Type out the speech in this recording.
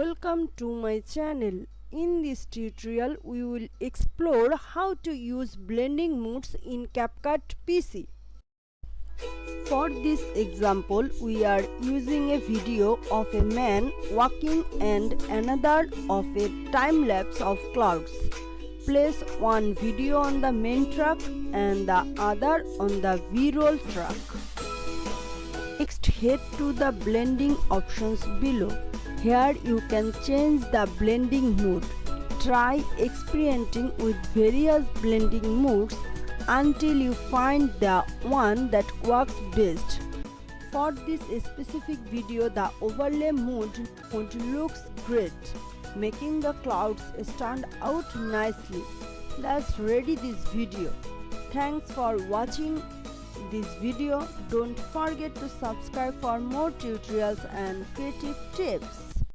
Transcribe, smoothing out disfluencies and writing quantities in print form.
Welcome to my channel. In this tutorial we will explore how to use blending modes in CapCut PC. For this example we are using a video of a man walking and another of a time lapse of clouds. Place one video on the main track and the other on the B-roll track. Next head to the blending options below. Here you can change the blending mode. Try experimenting with various blending modes until you find the one that works best. For this specific video, the overlay mode looks great, making the clouds stand out nicely. Let's ready this video. Thanks for watching this video. Don't forget to subscribe for more tutorials and creative tips.